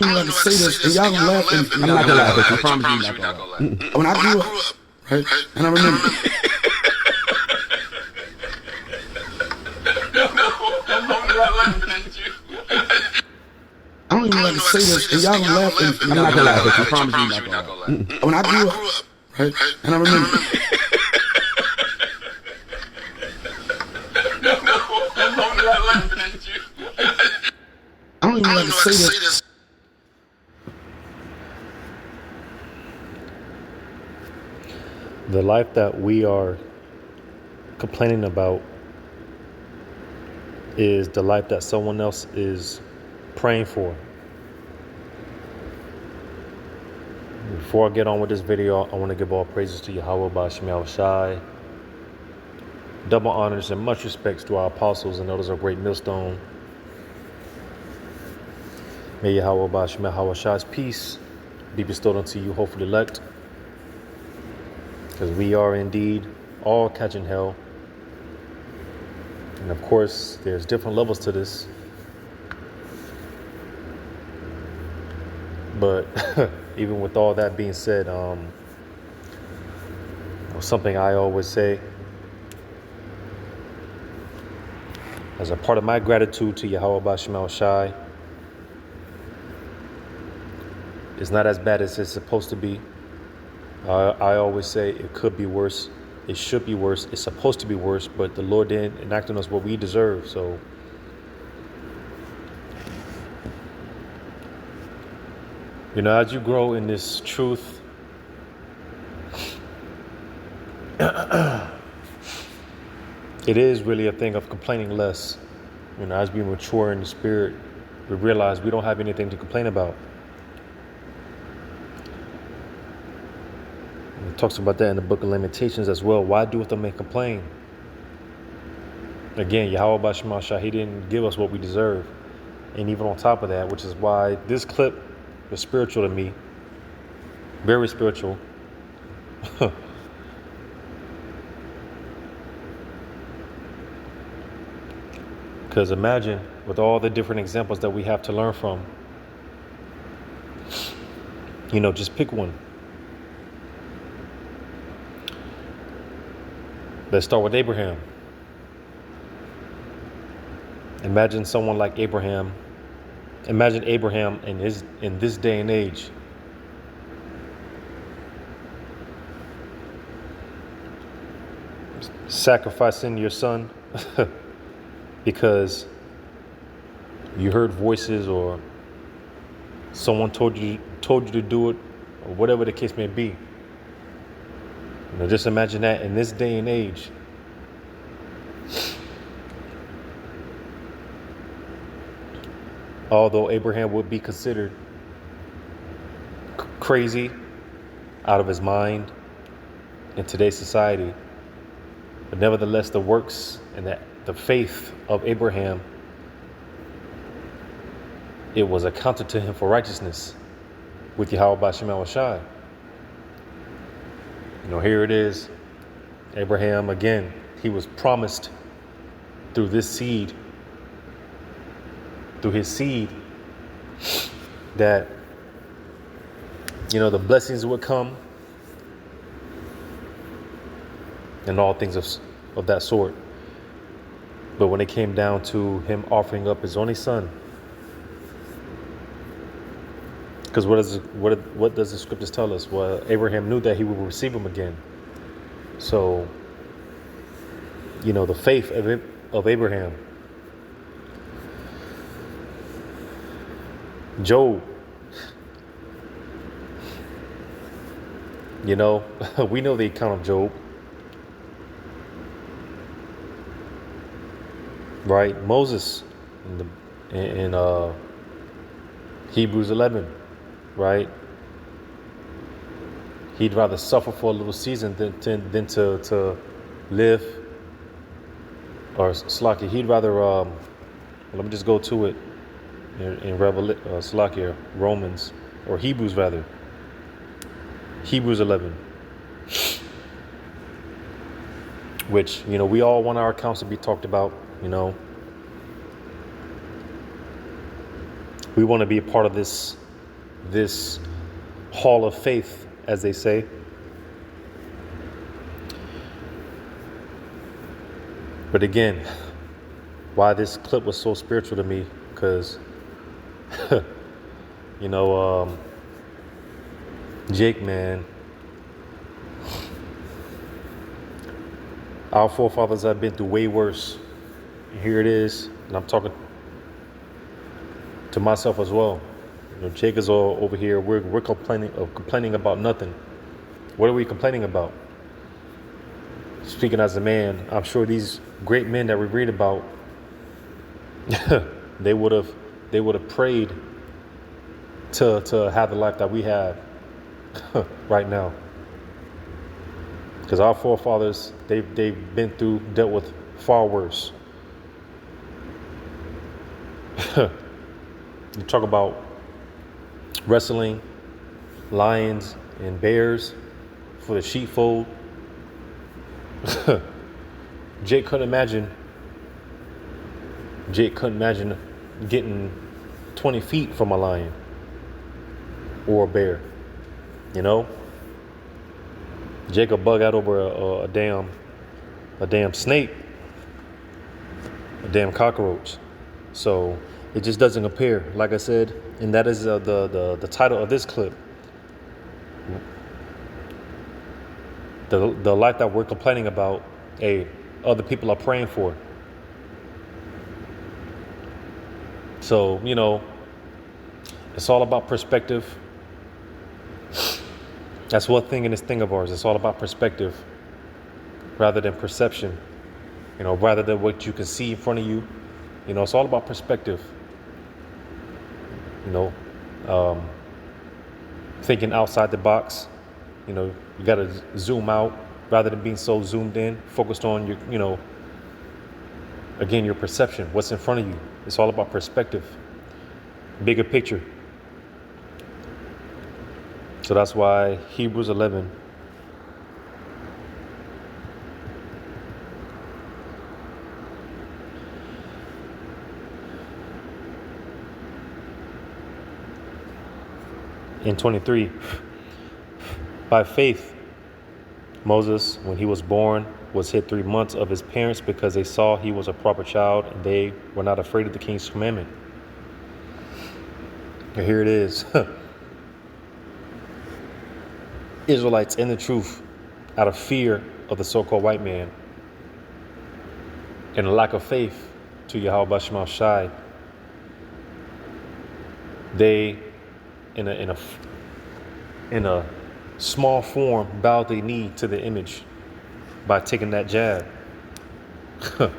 don't even like to say this, and y'all gonna laugh. And I'm not gonna laugh at you. I promise you not gonna laugh. When I grew up, right, and I remember. I don't even like to say this, and y'all gonna laugh. And I'm not gonna laugh at you. I promise you not gonna laugh. When I grew up, right, and I remember. I don't even like to say this. The life that we are complaining about is the life that someone else is praying for. Before I get on with this video, I want to give all praises to Yahweh Ba'Shem Shai. Double honors and much respects to our apostles and elders of Great Millstone. May Yahweh Ba'Shem Shai's peace be bestowed unto you, hopefully elect. Because we are indeed all catching hell. And of course, there's different levels to this. But even with all that being said, something I always say, as a part of my gratitude to Yahweh Ba'Shem Shai, it's not as bad as it's supposed to be. I always say it could be worse. It should be worse. It's supposed to be worse, but the Lord didn't enact on us what we deserve. So, you know, as you grow in this truth, it is really a thing of complaining less. You know, as we mature in the spirit, we realize we don't have anything to complain about. It talks about that in the book of Lamentations as well. Why doeth a man complain? Again, Yahweh Ba'Shem Shai, he didn't give us what we deserve. And even on top of that, which is why this clip is spiritual to me. Very spiritual. Because imagine, with all the different examples that we have to learn from, you know, just pick one. Let's start with Abraham. Imagine someone like Abraham. Imagine Abraham in this day and age. Sacrificing your son because you heard voices or someone told you to do it, or whatever the case may be. You know, just imagine that in this day and age. Although Abraham would be considered crazy, out of his mind in today's society, but nevertheless, the works and the faith of Abraham, it was accounted to him for righteousness with Yahweh Ba'Shem Shai. You know, here it is. Abraham, again, he was promised through this seed, through his seed, that, you know, the blessings would come and all things of that sort. But when it came down to him offering up his only son, because what does the scriptures tell us? Well, Abraham knew that he would receive him again. So, you know, the faith of Abraham. Job. You know, we know the account of Job. Right? Moses in Hebrews 11. Right? He'd rather suffer for a little season than to live. Or Slakia, he'd rather, let me just go to it in Slakia, Romans, or Hebrews rather. Hebrews 11. Which, you know, we all want our accounts to be talked about, you know. We want to be a part of this this hall of faith, as they say. But again, why this clip was so spiritual to me, because, you know, Jake, man, our forefathers have been through way worse. And here it is, and I'm talking to myself as well. You know, Jake is all over here. We're complaining about nothing. What are we complaining about? Speaking as a man, I'm sure these great men that we read about, they would have prayed to have the life that we have right now. Because our forefathers, they've dealt with far worse. You talk about wrestling lions and bears for the sheepfold. Jake couldn't imagine getting 20 feet from a lion or a bear, you know? Jake will bug out over a damn snake, a damn cockroach. So it just doesn't compare, like I said, and that is the title of this clip. The life that we're complaining about, other people are praying for. So, you know, it's all about perspective. That's one thing in this thing of ours. It's all about perspective rather than perception. You know, rather than what you can see in front of you. You know, it's all about perspective. You know, thinking outside the box. You know, you got to zoom out rather than being so zoomed in, focused on your, you know, again, your perception, what's in front of you. It's all about perspective, bigger picture. So that's why Hebrews 11 and 23. By faith, Moses, when he was born, was hid 3 months of his parents because they saw he was a proper child and they were not afraid of the king's commandment. And here it is. Israelites in the truth, out of fear of the so-called white man and a lack of faith to Yahweh Shema Shai, they, in a small form, bowed their knee to the image by taking that jab. And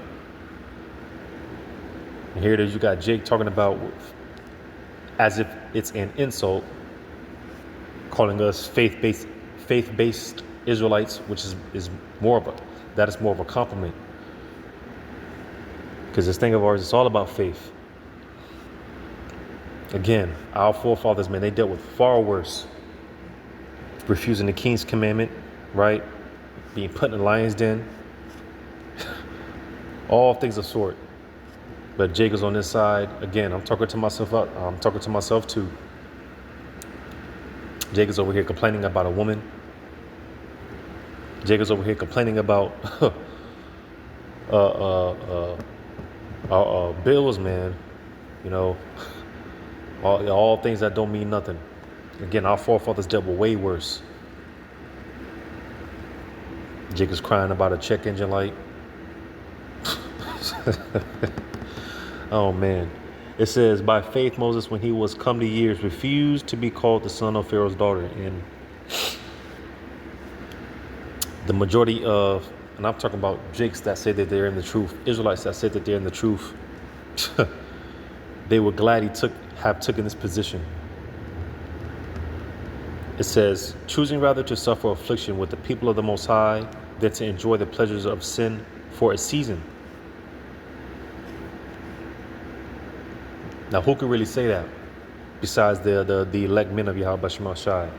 here it is, you got Jake talking about, as if it's an insult, calling us faith-based Israelites, which is more of a compliment. Because this thing of ours, it's all about faith. Again, our forefathers, man, they dealt with far worse. Refusing the king's commandment, right? Being put in the lion's den. All things of sort. But Jacob's on this side. Again, I'm talking to myself too. Jacob's over here complaining about a woman. Jacob's over here complaining about bills, man. You know, all things that don't mean nothing. Again, our forefathers dealt with way worse. Jacob's crying about a check engine light. Oh, man. It says, by faith, Moses, when he was come to years, refused to be called the son of Pharaoh's daughter. And the majority of, and I'm talking about Jakes that say that they're in the truth, Israelites that say that they're in the truth, they were glad he have taken this position. It says, choosing rather to suffer affliction with the people of the Most High than to enjoy the pleasures of sin for a season. Now, who could really say that besides the elect men of Yahweh Shema Shai?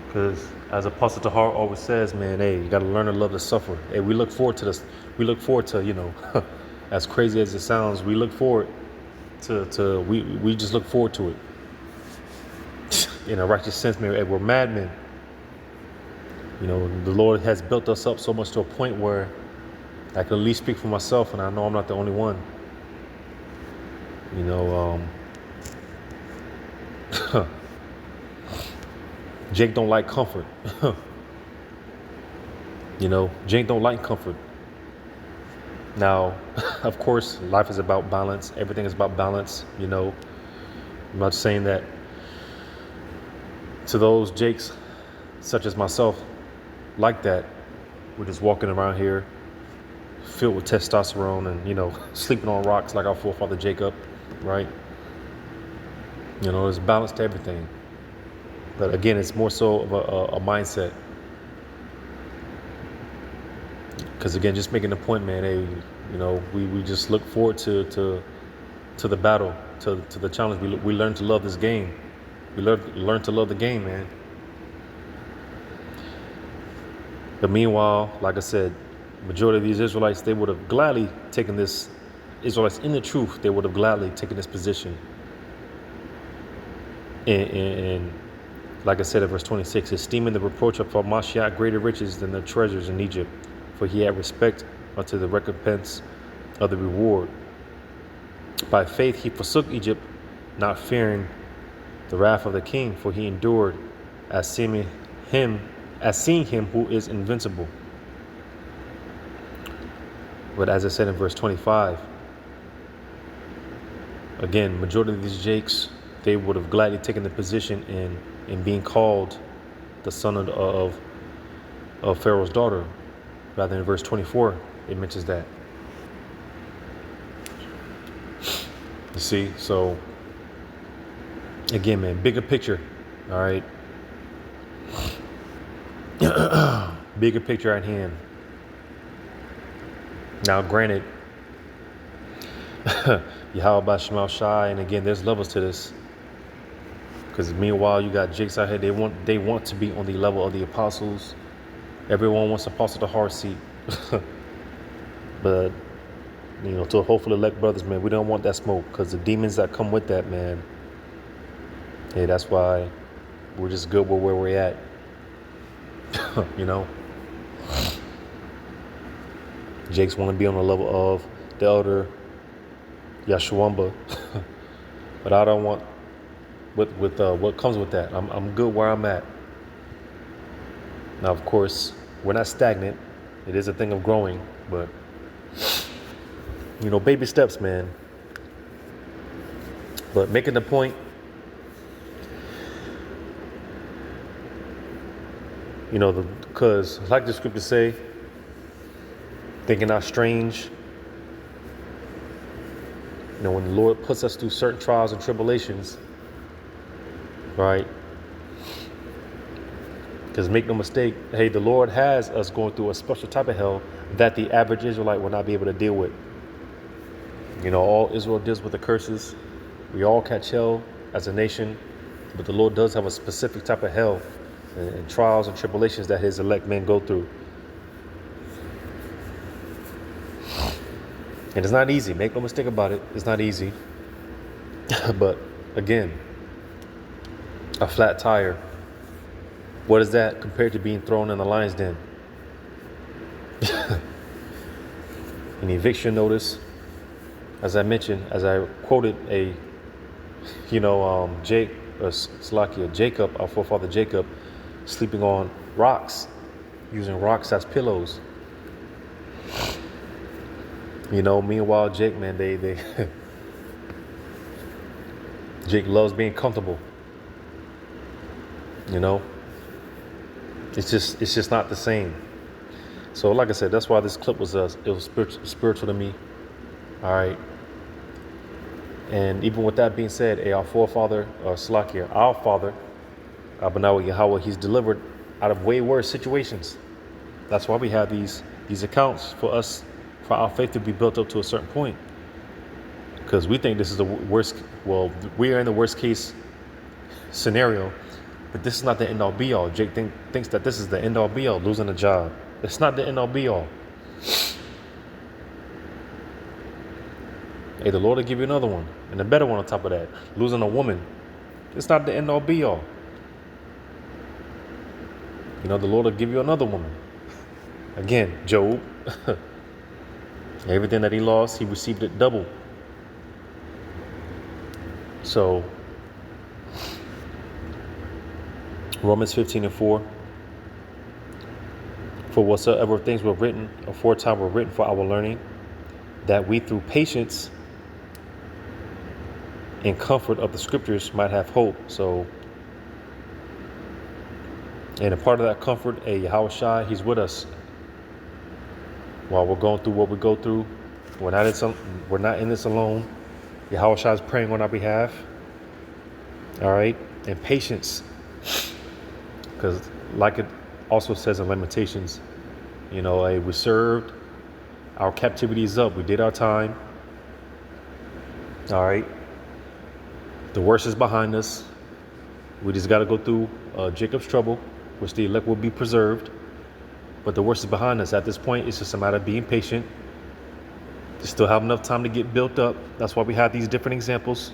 Because as Apostle Tahar always says, man, hey, you got to learn to love the suffer. Hey, we look forward to this. We look forward to, you know, as crazy as it sounds, we look forward to we just look forward to it. in a righteous sense, man, we're madmen. You know, the Lord has built us up so much to a point where I can at least speak for myself, and I know I'm not the only one. You know, Jake don't like comfort. You know, Jake don't like comfort. Now, of course, life is about balance. Everything is about balance. You know, I'm not saying that to those Jakes, such as myself, like that, we're just walking around here filled with testosterone and, you know, sleeping on rocks like our forefather Jacob, right? You know, there's balance to everything. But again, it's more so of a mindset. Because again, just making the point, man, hey, you know, we just look forward to the battle, to the challenge. We learn to love this game. We learn to love the game, man. But meanwhile, like I said, majority of these Israelites, they would have gladly taken this, Israelites in the truth, they would have gladly taken this position. And like I said in verse 26, esteeming the reproach of Mashiach greater riches than the treasures in Egypt, for he had respect unto the recompense of the reward. By faith he forsook Egypt, not fearing the wrath of the king, for he endured as seeing him who is invincible. But as I said in verse 25, again, majority of these Jakes, they would have gladly taken the position in being called the son of Pharaoh's daughter. Rather in verse 24, it mentions that. You see, so again, man, bigger picture, all right? Bigger picture at hand. Now, granted, Yahweh Shemal Shai, and again, there's levels to this. Because meanwhile, you got Jakes out here, they want to be on the level of the apostles. Everyone wants apostle to heart seat. But, you know, to hopefully elect brothers, man, we don't want that smoke, because the demons that come with that, man, hey, that's why we're just good with where we're at. You know? Jakes want to be on the level of the elder Yahshuamba. But I don't want with what comes with that. I'm good where I'm at. Now, of course, we're not stagnant. It is a thing of growing, but you know, baby steps, man. But making the point, you know, because like the scriptures say, thinking not strange. You know, when the Lord puts us through certain trials and tribulations, right? Because make no mistake, hey, the Lord has us going through a special type of hell that the average Israelite will not be able to deal with. You know, all Israel deals with the curses. We all catch hell as a nation, but the Lord does have a specific type of hell and trials and tribulations that his elect men go through. And it's not easy. Make no mistake about it. It's not easy. But again, a flat tire, what is that compared to being thrown in the lion's den? An eviction notice, as I mentioned, as I quoted Jacob, our forefather Jacob, sleeping on rocks, using rocks as pillows. You know, meanwhile, Jake, man, they Jake loves being comfortable. You know, it's just not the same. So, like I said, that's why this clip was spiritual to me. All right. And even with that being said, our forefather, Slakia, our father, Abanawa Yahweh, he's delivered out of way worse situations. That's why we have these accounts for us, for our faith to be built up to a certain point. Because we think this is the worst, well, we are in the worst case scenario, but this is not the end all be all. Jake thinks that this is the end all be all, losing a job. It's not the end all be all. Hey, the Lord will give you another one and a better one on top of that. Losing a woman, it's not the end all be all. The Lord will give you another woman. Again, Job, everything that he lost, he received it double. So, Romans 15:4. For whatsoever things were written aforetime were written for our learning, that we through patience and comfort of the scriptures might have hope. So, and a part of that comfort, Yahweh Shai, he's with us while we're going through what we go through. We're not in this alone. Yahweh Shai is praying on our behalf. All right, and patience, because like it also says in Lamentations, we served, our captivity is up, we did our time. All right, the worst is behind us. We just got to go through Jacob's trouble, which the elect will be preserved. But the worst is behind us. At this point, it's just a matter of being patient. You still have enough time to get built up. That's why we have these different examples.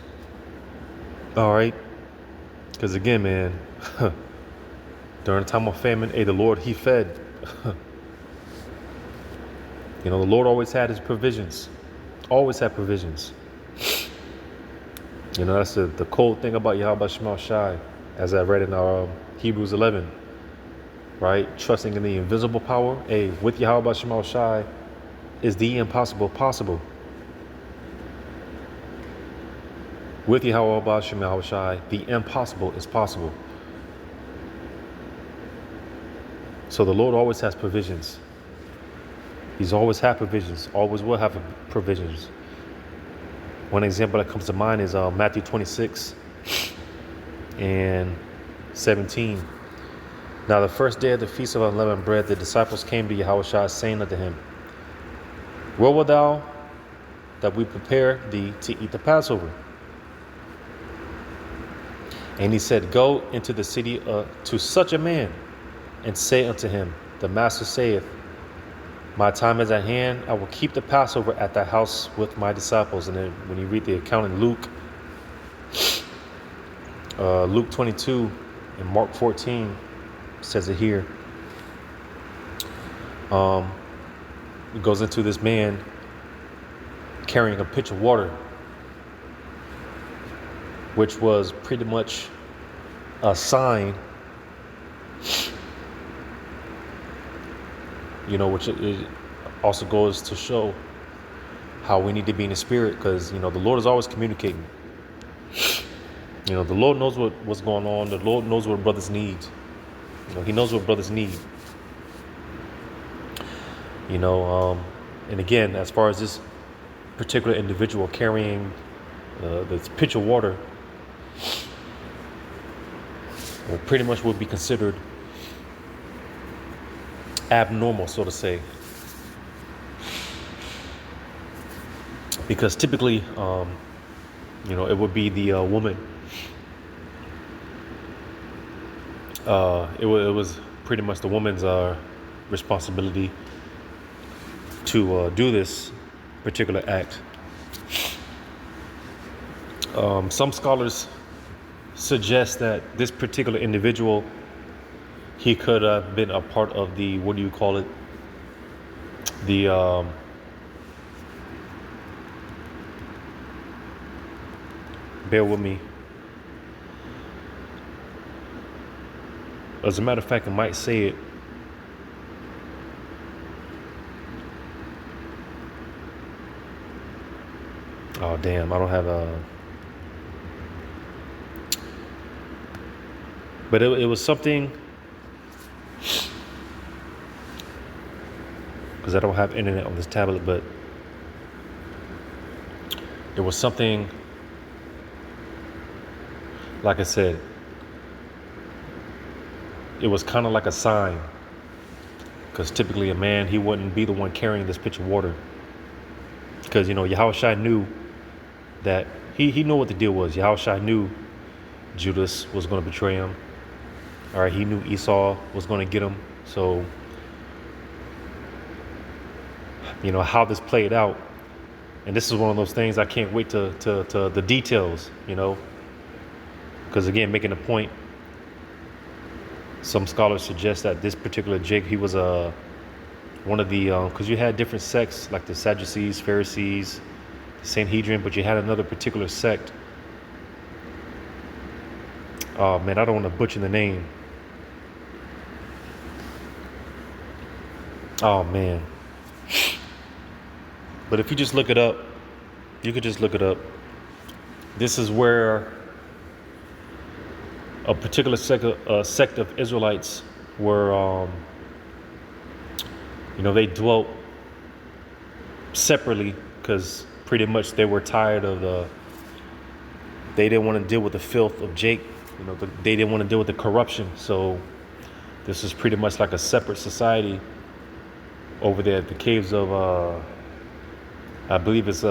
All right. Because again, man, during the time of famine, the Lord, he fed. The Lord always had his provisions. Always had provisions. That's the cold thing about Yahweh Shema Shai, as I read in Hebrews 11. Right? Trusting in the invisible power. With Yahweh Shema Shai is the impossible possible. With Yahweh Shema Shai, the impossible is possible. So the Lord always has provisions. He's always had provisions, always will have provisions. One example that comes to mind is Matthew 26 and 17. Now the first day of the Feast of Unleavened Bread, the disciples came to Yahushua, saying unto him, Where wilt thou that we prepare thee to eat the Passover? And he said, Go into the city to such a man, and say unto him, The Master saith, My time is at hand, I will keep the Passover at thy house with my disciples. And then when you read the account in Luke 22 and Mark 14, says it here. It goes into this man carrying a pitcher of water, which was pretty much a sign, which it also goes to show how we need to be in the spirit, because, the Lord is always communicating. The Lord knows what's going on. The Lord knows what brothers need. He knows what brothers need. And again, as far as this particular individual carrying this pitcher of water, pretty much would be considered abnormal, so to say, because typically, it would be the woman. It was pretty much the woman's responsibility to do this particular act. Some scholars suggest that this particular individual, he could have been a part of the, what do you call it? Bear with me. As a matter of fact, I might say it. Oh, damn, I don't have a... But it was something, because I don't have internet on this tablet, but it was something, like I said, it was kind of like a sign, because typically a man, he wouldn't be the one carrying this pitcher of water, because, Yahushua knew that he knew what the deal was. Yahushua knew Judas was going to betray him. All right, he knew Esau was going to get him. So, how this played out. And this is one of those things I can't wait to the details, because again, making a point, some scholars suggest that this particular Jake, he was one of the, because you had different sects like the Sadducees, Pharisees, Sanhedrin, but you had another particular sect. Oh man, I don't want to butcher the name. Oh man. But if you just look it up, you could just look it up. This is where a particular sect of Israelites were, they dwelt separately because pretty much they were tired of they didn't want to deal with the filth of Jake. They didn't want to deal with the corruption. So this is pretty much like a separate society over there at the caves of, I believe it's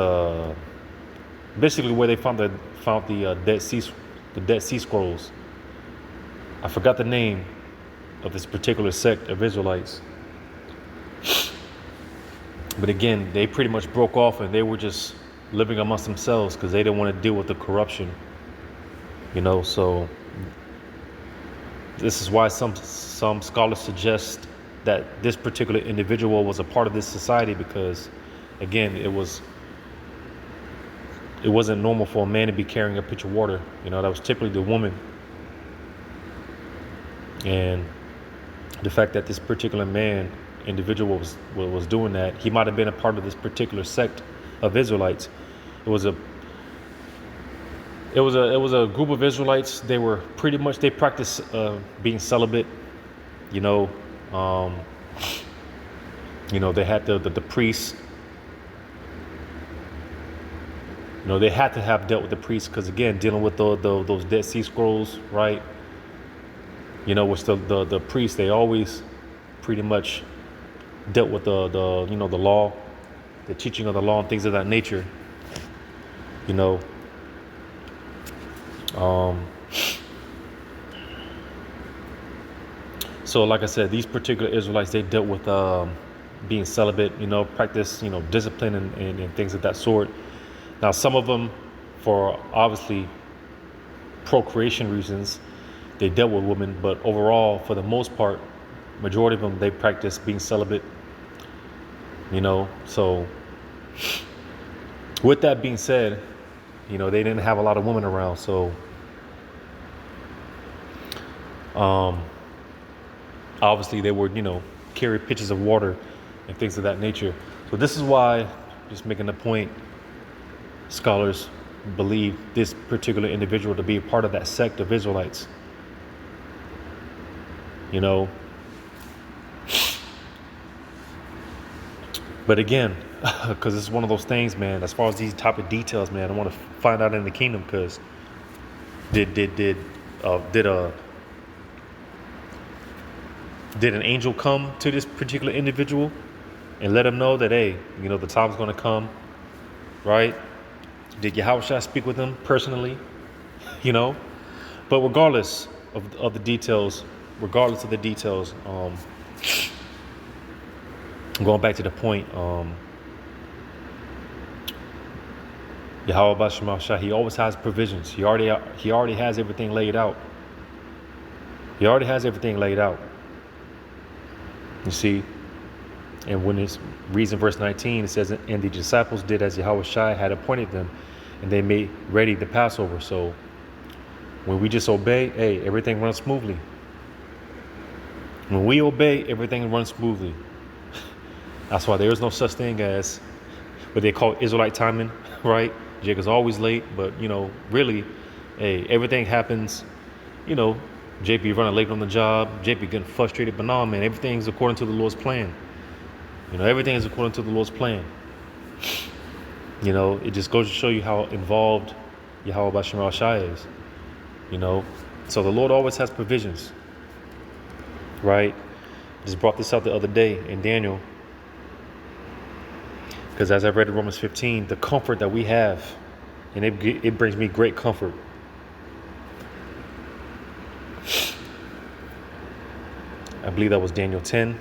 basically where they found the Dead Sea Scrolls. I forgot the name of this particular sect of Israelites. But again, they pretty much broke off and they were just living amongst themselves because they didn't want to deal with the corruption. So this is why some scholars suggest that this particular individual was a part of this society because, again, it wasn't normal for a man to be carrying a pitcher of water. That was typically the woman. And the fact that this particular individual was doing that, he might have been a part of this particular sect of Israelites. It was a group of Israelites. They were pretty much, they practiced being celibate. They had the priests. They had to have dealt with the priests because, again, dealing with those Dead Sea Scrolls, right? Which the priests, they always pretty much dealt with the law, the teaching of the law and things of that nature. So like I said, these particular Israelites, they dealt with being celibate, practice, discipline and things of that sort. Now, some of them, for obviously procreation reasons, they dealt with women, but overall, for the most part, majority of them, they practiced being celibate. So with that being said, they didn't have a lot of women around. So obviously they would, carry pitchers of water and things of that nature. So this is why, just making the point, scholars believe this particular individual to be a part of that sect of Israelites. But again, because it's one of those things, man, as far as these type of details, man, I want to find out in the kingdom, because did an angel come to this particular individual and let him know that, hey, the time's going to come, right? Did Yahushua speak with him personally? But regardless of the details, going back to the point, Yahweh B'Shem Shah, he always has provisions. He already has everything laid out. You see, and when it reads in verse 19, it says, and the disciples did as Yahweh Shai had appointed them, and they made ready the Passover. So when we just obey, hey, everything runs smoothly. When we obey, everything runs smoothly. That's why there is no such thing as what they call Israelite timing, right? Jake is always late, but really, hey, everything happens. JP running late on the job, JP getting frustrated, but no, man, everything's according to the Lord's plan. Everything is according to the Lord's plan. It just goes to show you how involved Yahweh B'Shem Shai is. So the Lord always has provisions, right? Just brought this out the other day in Daniel, because as I read in Romans 15, the comfort that we have, and it brings me great comfort. I believe that was Daniel 10.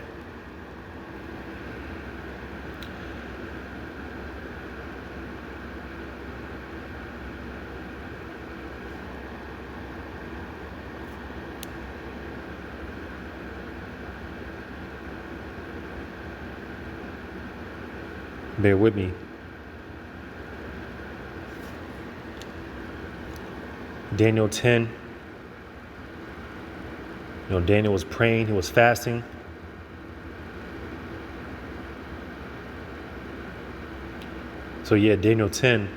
Bear with me. Daniel 10. Daniel was praying. He was fasting. So yeah, Daniel 10.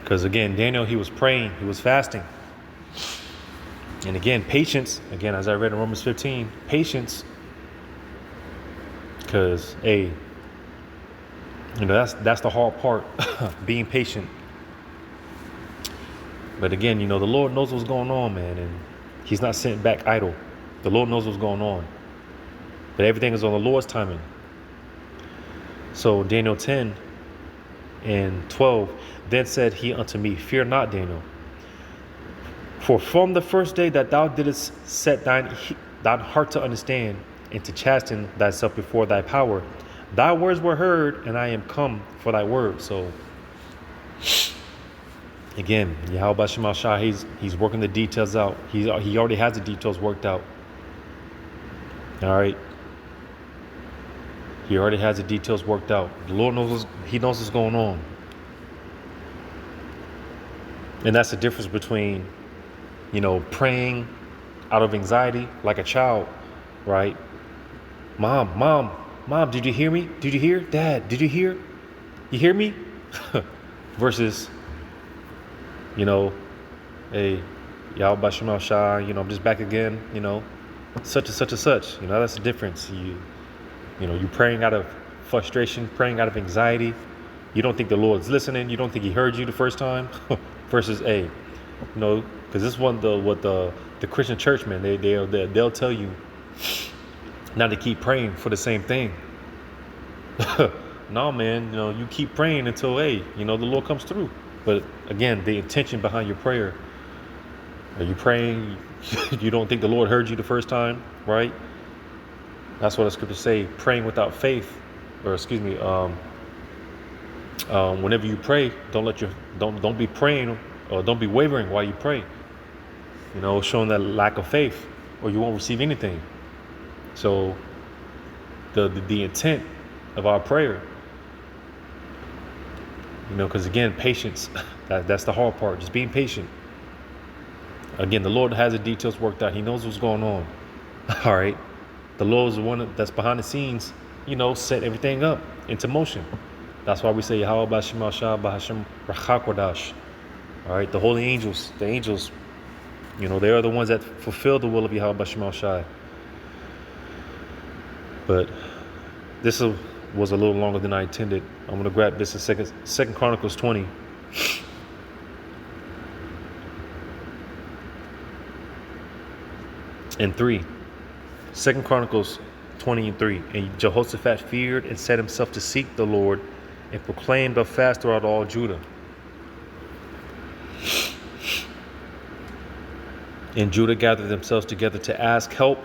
Because again, Daniel, he was praying. He was fasting. And again, patience. Again, as I read in Romans 15, patience. Because, hey, that's the hard part, being patient. But again, the Lord knows what's going on, man, and he's not sitting back idle. The Lord knows what's going on. But everything is on the Lord's timing. So Daniel 10 and 12, then said he unto me, fear not, Daniel. For from the first day that thou didst set thine heart to understand and to chasten thyself before thy power, thy words were heard, and I am come for thy word. So again, Yahweh Shema Shah, he's working the details out. He already has the details worked out. All right. He already has the details worked out. The Lord knows he knows what's going on. And that's the difference between, praying out of anxiety like a child, right? Mom, did you hear me? Did you hear? Dad, did you hear? You hear me? Versus, hey, Yahweh Shema Shah, I'm just back again, such and such and such. That's the difference. You're praying out of frustration, praying out of anxiety. You don't think the Lord's listening. You don't think he heard you the first time. Versus, hey, because this one, what the Christian church, man, they'll tell you not to keep praying for the same thing. No, man, you keep praying until, hey, the Lord comes through. But again, the intention behind your prayer. Are you praying? You don't think the Lord heard you the first time, right? That's what the scriptures say. Praying without faith, or whenever you pray, don't be praying or don't be wavering while you pray. Showing that lack of faith, or you won't receive anything. So the intent of our prayer, because again, patience, that's the hard part, just being patient. Again, the Lord has the details worked out. He knows what's going on. All right. The Lord is the one that's behind the scenes, set everything up into motion. That's why we say Yahweh B'Shem Shah B'Hashem Rachakwadash. All right, the holy angels, they are the ones that fulfill the will of Yahweh B'Shem Shah. But this was a little longer than I intended. I'm going to grab this in Second Chronicles 20. And 3. 2 Chronicles 20 and 3. And Jehoshaphat feared and set himself to seek the Lord and proclaimed a fast throughout all Judah. And Judah gathered themselves together to ask help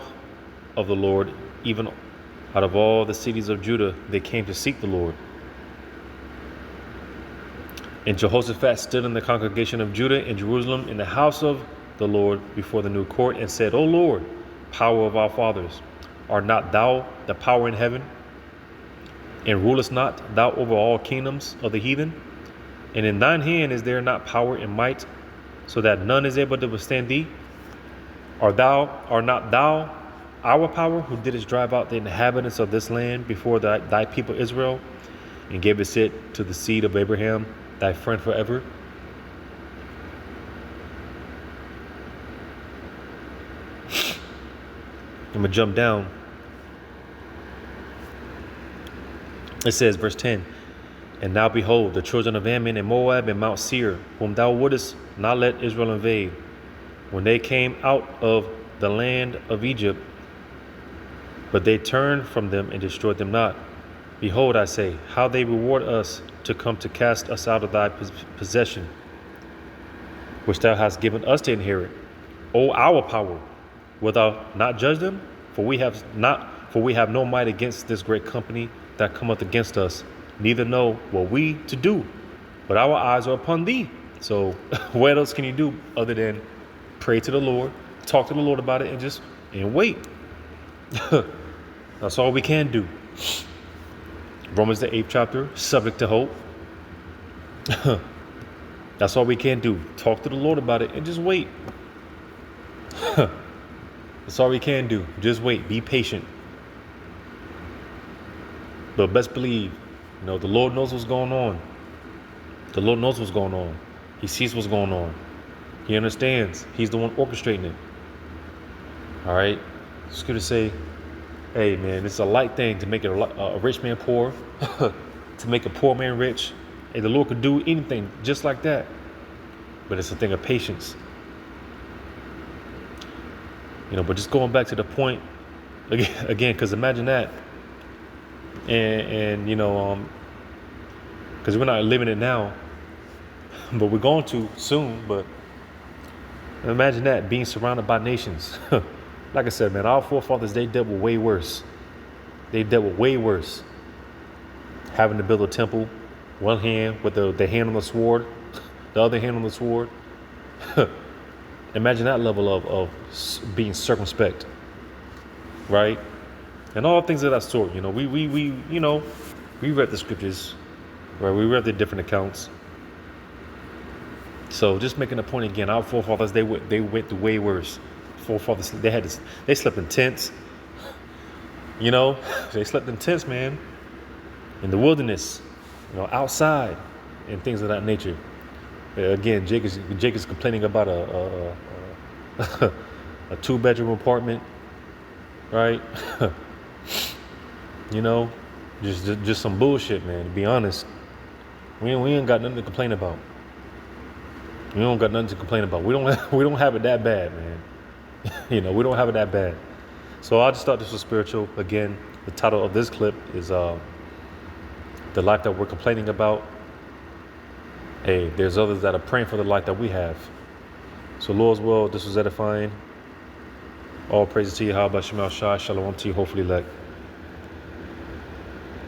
of the Lord. Even out of all the cities of Judah, they came to seek the Lord. And Jehoshaphat stood in the congregation of Judah in Jerusalem in the house of the Lord before the new court and said, O Lord, power of our fathers, art not thou the power in heaven? And rulest not thou over all kingdoms of the heathen? And in thine hand is there not power and might, so that none is able to withstand thee? Art not thou our power, who didst drive out the inhabitants of this land before thy people Israel, and gavest it to the seed of Abraham, thy friend forever? I'm going to jump down. It says, verse 10, And now behold, the children of Ammon and Moab and Mount Seir, whom thou wouldest not let Israel invade, when they came out of the land of Egypt, but they turned from them and destroyed them not. Behold, I say, how they reward us to come to cast us out of thy possession, which thou hast given us to inherit. O our power, wilt thou not judge them? For we have no might against this great company that cometh against us, neither know what we to do, but our eyes are upon thee. So what else can you do other than pray to the Lord, talk to the Lord about it, and just and wait. That's all we can do. Romans the 8th chapter, subject to hope. That's all we can do. Talk to the Lord about it and just wait. That's all we can do. Just wait. Be patient. But best believe, the Lord knows what's going on. The Lord knows what's going on. He sees what's going on. He understands. He's the one orchestrating it. All right? It's good to say, hey, man, it's a light thing to make a rich man poor, to make a poor man rich. Hey, the Lord could do anything just like that. But it's a thing of patience. But just going back to the point, again, because imagine that. And because we're not living it now, but we're going to soon. But imagine that, being surrounded by nations. Like I said, man, our forefathers, they dealt with way worse. Having to build a temple, one hand with the hand on the sword, the other hand on the sword. Imagine that level of being circumspect, right? And all things of that sort. We read the scriptures, right? We read the different accounts. So just making a point again, our forefathers, they went through way worse. Forefathers, they slept in tents. They slept in tents, man, in the wilderness, outside, and things of that nature. Again, Jake is complaining about a 2-bedroom apartment, right? Just some bullshit, man. To be honest, we ain't got nothing to complain about. We don't got nothing to complain about. We don't have it that bad, man. We don't have it that bad. So I just thought this was spiritual. Again, the title of this clip is the life that we're complaining about. Hey, there's others that are praying for the life that we have. So Lord's will, this was edifying. All praises to you, how about Shemal Shai, Shalom to you, hopefully like.